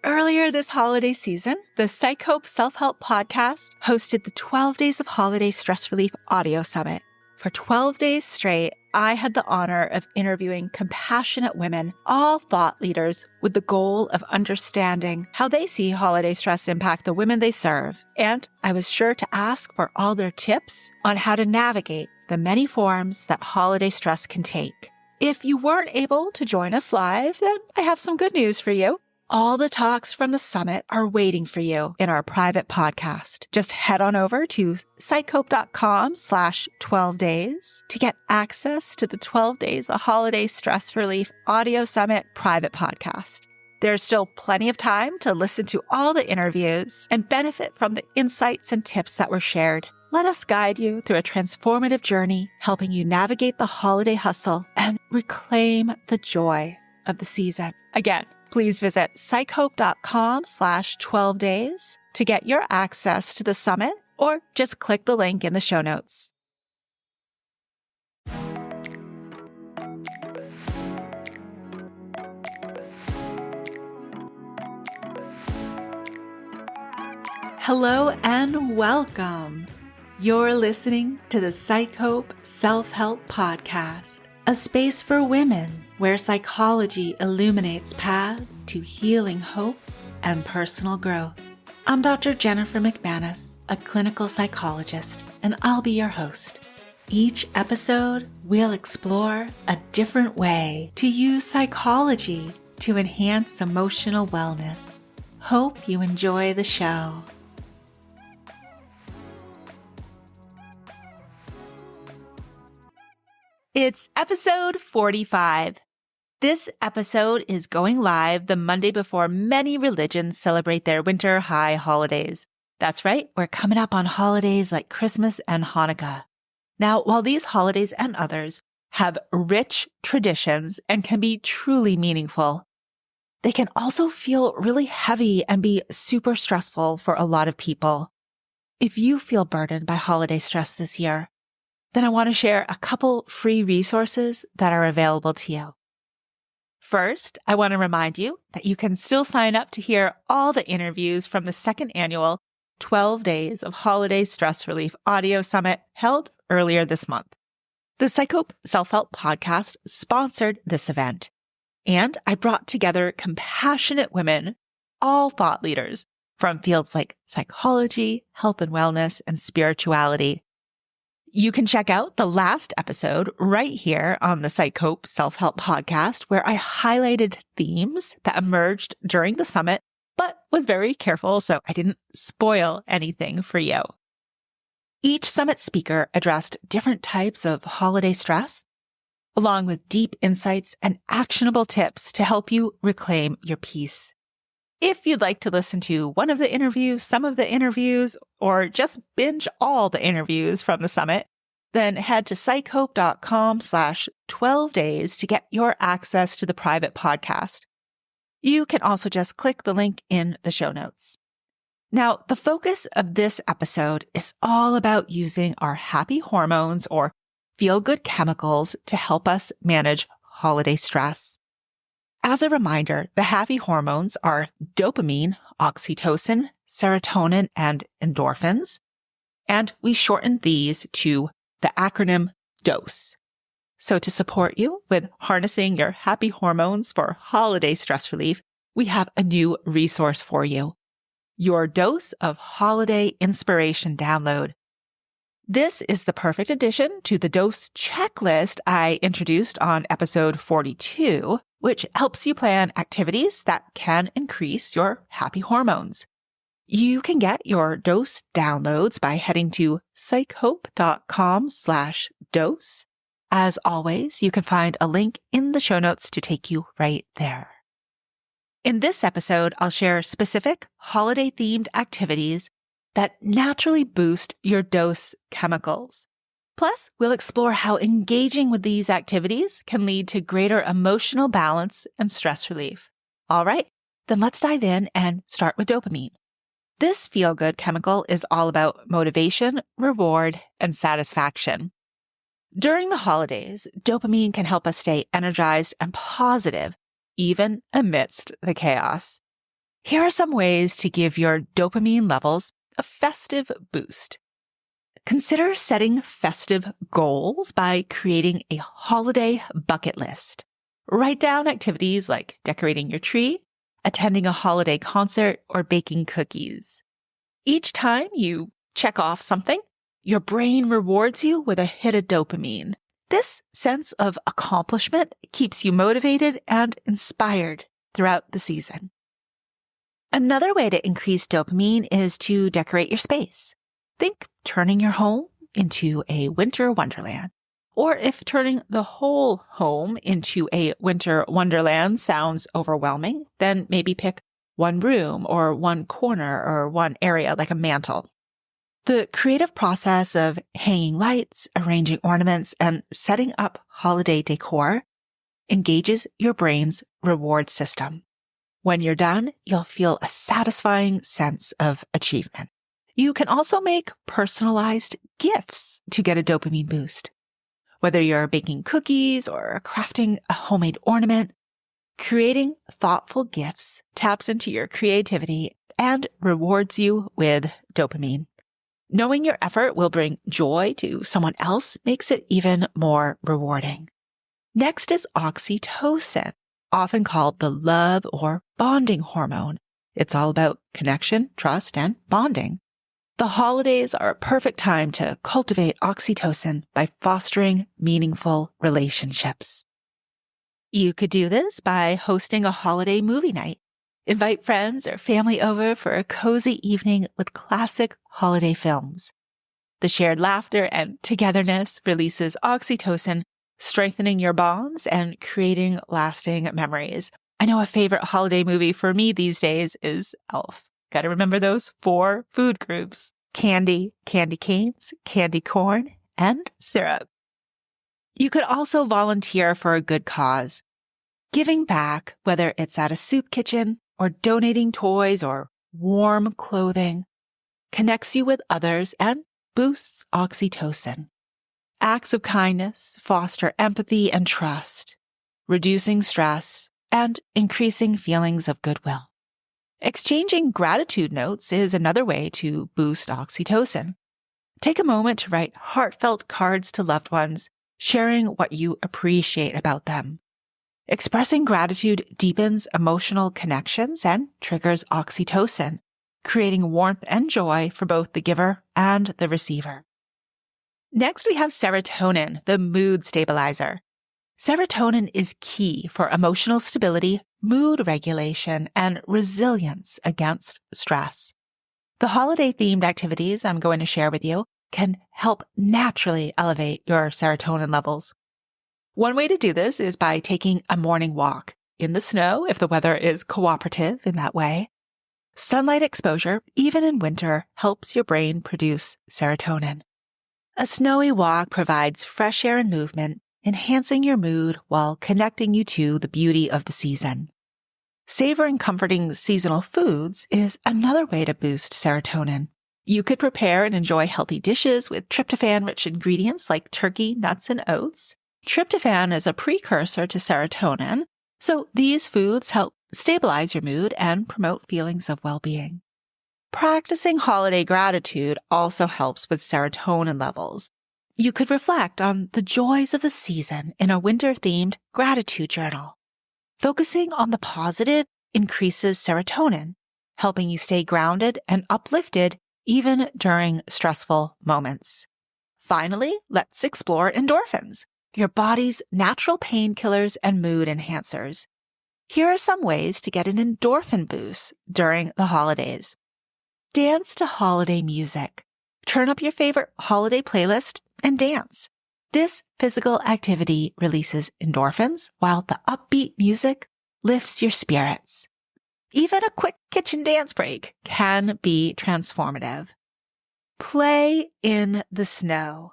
Earlier this holiday season, the PsycHope Self-Help podcast hosted the 12 Days of Holiday Stress Relief Audio Summit. For 12 days straight, I had the honor of interviewing compassionate women, all thought leaders, with the goal of understanding how they see holiday stress impact the women they serve. And I was sure to ask for all their tips on how to navigate the many forms that holiday stress can take. If you weren't able to join us live, then I have some good news for you. All the talks from the summit are waiting for you in our private podcast. Just head on over to psychope.com/12 days to get access to the 12 Days of Holiday Stress Relief Audio Summit private podcast. There's still plenty of time to listen to all the interviews and benefit from the insights and tips that were shared. Let us guide you through a transformative journey, helping you navigate the holiday hustle and reclaim the joy of the season. Again, please visit psychope.com/12 days to get your access to the summit, or just click the link in the show notes. Hello and welcome. You're listening to the PsycHope Self-Help podcast, a space for women where psychology illuminates paths to healing, hope, and personal growth. I'm Dr. Jennifer McManus, a clinical psychologist, and I'll be your host. Each episode, we'll explore a different way to use psychology to enhance emotional wellness. Hope you enjoy the show. It's episode 45. This episode is going live the Monday before many religions celebrate their winter high holidays. That's right, we're coming up on holidays like Christmas and Hanukkah. Now, while these holidays and others have rich traditions and can be truly meaningful, they can also feel really heavy and be super stressful for a lot of people. If you feel burdened by holiday stress this year, then I want to share a couple free resources that are available to you. First, I want to remind you that you can still sign up to hear all the interviews from the second annual 12 Days of Holiday Stress Relief Audio Summit held earlier this month. The PsycHope Self-Help podcast sponsored this event, and I brought together compassionate women, all thought leaders from fields like psychology, health and wellness, and spirituality. You can check out the last episode right here on the PsycHope Self-Help podcast, where I highlighted themes that emerged during the summit, but was very careful so I didn't spoil anything for you. Each summit speaker addressed different types of holiday stress, along with deep insights and actionable tips to help you reclaim your peace. If you'd like to listen to one of the interviews, some of the interviews, or just binge all the interviews from the summit, then head to psychope.com/12 days to get your access to the private podcast. You can also just click the link in the show notes. Now, the focus of this episode is all about using our happy hormones or feel-good chemicals to help us manage holiday stress. As a reminder, the happy hormones are dopamine, oxytocin, serotonin, and endorphins, and we shorten these to the acronym DOSE. So to support you with harnessing your happy hormones for holiday stress relief, we have a new resource for you, your Dose of Holiday Inspiration download. This is the perfect addition to the DOSE checklist I introduced on episode 42, which helps you plan activities that can increase your happy hormones. You can get your DOSE downloads by heading to psychope.com/dose. As always, you can find a link in the show notes to take you right there. In this episode, I'll share specific holiday-themed activities that naturally boost your DOSE chemicals. Plus, we'll explore how engaging with these activities can lead to greater emotional balance and stress relief. All right, then let's dive in and start with dopamine. This feel-good chemical is all about motivation, reward, and satisfaction. During the holidays, dopamine can help us stay energized and positive, even amidst the chaos. Here are some ways to give your dopamine levels a festive boost. Consider setting festive goals by creating a holiday bucket list. Write down activities like decorating your tree, attending a holiday concert, or baking cookies. Each time you check off something, your brain rewards you with a hit of dopamine. This sense of accomplishment keeps you motivated and inspired throughout the season. Another way to increase dopamine is to decorate your space. Think turning your home into a winter wonderland. Or if turning the whole home into a winter wonderland sounds overwhelming, then maybe pick one room or one corner or one area like a mantle. The creative process of hanging lights, arranging ornaments, and setting up holiday decor engages your brain's reward system. When you're done, you'll feel a satisfying sense of achievement. You can also make personalized gifts to get a dopamine boost. Whether you're baking cookies or crafting a homemade ornament, creating thoughtful gifts taps into your creativity and rewards you with dopamine. Knowing your effort will bring joy to someone else makes it even more rewarding. Next is oxytocin, often called the love or bonding hormone. It's all about connection, trust, and bonding. The holidays are a perfect time to cultivate oxytocin by fostering meaningful relationships. You could do this by hosting a holiday movie night. Invite friends or family over for a cozy evening with classic holiday films. The shared laughter and togetherness releases oxytocin, strengthening your bonds and creating lasting memories. I know a favorite holiday movie for me these days is Elf. Got to remember those 4 food groups: candy, candy canes, candy corn, and syrup. You could also volunteer for a good cause. Giving back, whether it's at a soup kitchen or donating toys or warm clothing, connects you with others and boosts oxytocin. Acts of kindness foster empathy and trust, reducing stress and increasing feelings of goodwill. Exchanging gratitude notes is another way to boost oxytocin. Take a moment to write heartfelt cards to loved ones, sharing what you appreciate about them. Expressing gratitude deepens emotional connections and triggers oxytocin, creating warmth and joy for both the giver and the receiver. Next, we have serotonin, the mood stabilizer. Serotonin is key for emotional stability, mood regulation, and resilience against stress. The holiday-themed activities I'm going to share with you can help naturally elevate your serotonin levels. One way to do this is by taking a morning walk in the snow if the weather is cooperative in that way. Sunlight exposure, even in winter, helps your brain produce serotonin. A snowy walk provides fresh air and movement, enhancing your mood while connecting you to the beauty of the season. Savoring comforting seasonal foods is another way to boost serotonin. You could prepare and enjoy healthy dishes with tryptophan-rich ingredients like turkey, nuts, and oats. Tryptophan is a precursor to serotonin, so these foods help stabilize your mood and promote feelings of well-being. Practicing holiday gratitude also helps with serotonin levels. You could reflect on the joys of the season in a winter-themed gratitude journal. Focusing on the positive increases serotonin, helping you stay grounded and uplifted even during stressful moments. Finally, let's explore endorphins, your body's natural painkillers and mood enhancers. Here are some ways to get an endorphin boost during the holidays. Dance to holiday music. Turn up your favorite holiday playlist and dance. This physical activity releases endorphins, while the upbeat music lifts your spirits. Even a quick kitchen dance break can be transformative. Play in the snow.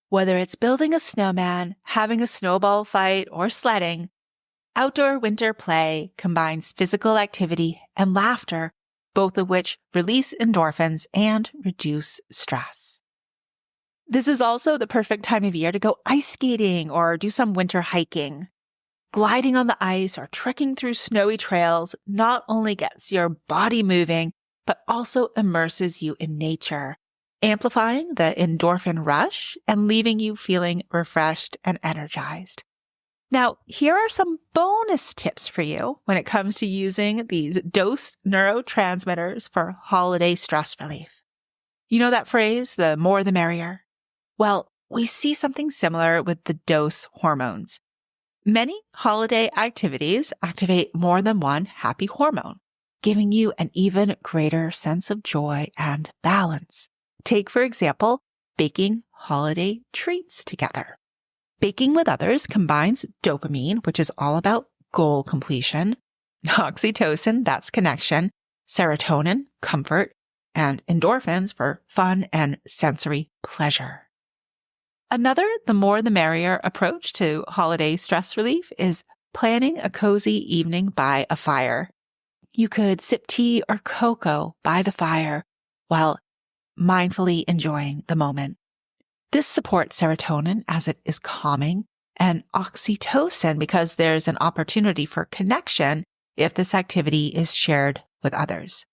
Whether it's building a snowman, having a snowball fight, or sledding, outdoor winter play combines physical activity and laughter, both of which release endorphins and reduce stress. This is also the perfect time of year to go ice skating or do some winter hiking. gliding on the ice or trekking through snowy trails not only gets your body moving, but also immerses you in nature, amplifying the endorphin rush and leaving you feeling refreshed and energized. Now, here are some bonus tips for you when it comes to using these dose neurotransmitters for holiday stress relief. You know that phrase, the more the merrier? Well, we see something similar with the dose hormones. Many holiday activities activate more than one happy hormone, giving you an even greater sense of joy and balance. Take, for example, baking holiday treats together. Baking with others combines dopamine, which is all about goal completion, oxytocin, that's connection, serotonin, comfort, and endorphins for fun and sensory pleasure. Another, the more the merrier approach to holiday stress relief is planning a cozy evening by a fire. You could sip tea or cocoa by the fire while mindfully enjoying the moment. This supports serotonin as it is calming and oxytocin because there's an opportunity for connection if this activity is shared with others.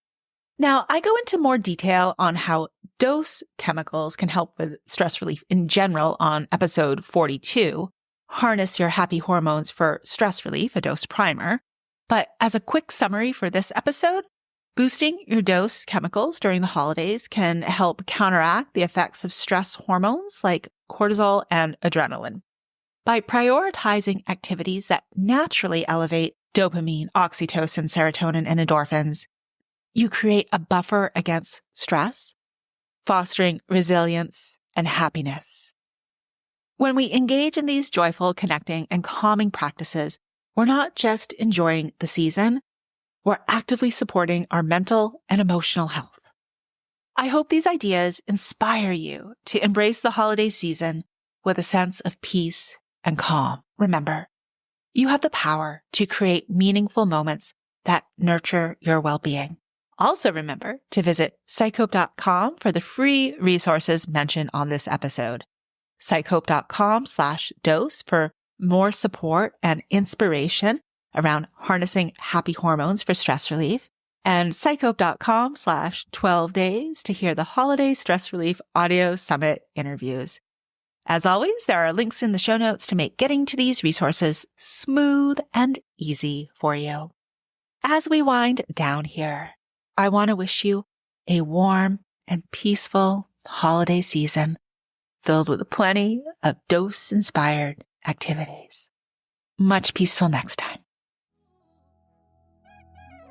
Now, I go into more detail on how dose chemicals can help with stress relief in general on episode 42, Harness Your Happy Hormones for Stress Relief, a dose primer. But as a quick summary for this episode, boosting your dose chemicals during the holidays can help counteract the effects of stress hormones like cortisol and adrenaline. By prioritizing activities that naturally elevate dopamine, oxytocin, serotonin, and endorphins, you create a buffer against stress, fostering resilience and happiness. When we engage in these joyful, connecting, and calming practices, we're not just enjoying the season, we're actively supporting our mental and emotional health. I hope these ideas inspire you to embrace the holiday season with a sense of peace and calm. Remember, you have the power to create meaningful moments that nurture your well-being. Also remember to visit PsycHope.com for the free resources mentioned on this episode. PsycHope.com/dose for more support and inspiration around harnessing happy hormones for stress relief, and PsycHope.com/12 days to hear the Holiday Stress Relief Audio Summit interviews. As always, there are links in the show notes to make getting to these resources smooth and easy for you. As we wind down here, I want to wish you a warm and peaceful holiday season filled with plenty of dose-inspired activities. Much peace till next time.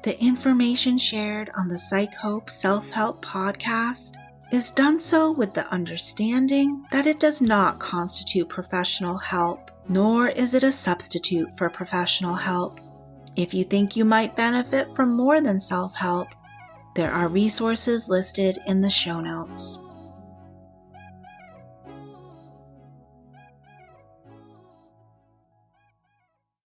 The information shared on the PsycHope Self-Help podcast is done so with the understanding that it does not constitute professional help, nor is it a substitute for professional help. If you think you might benefit from more than self-help, there are resources listed in the show notes.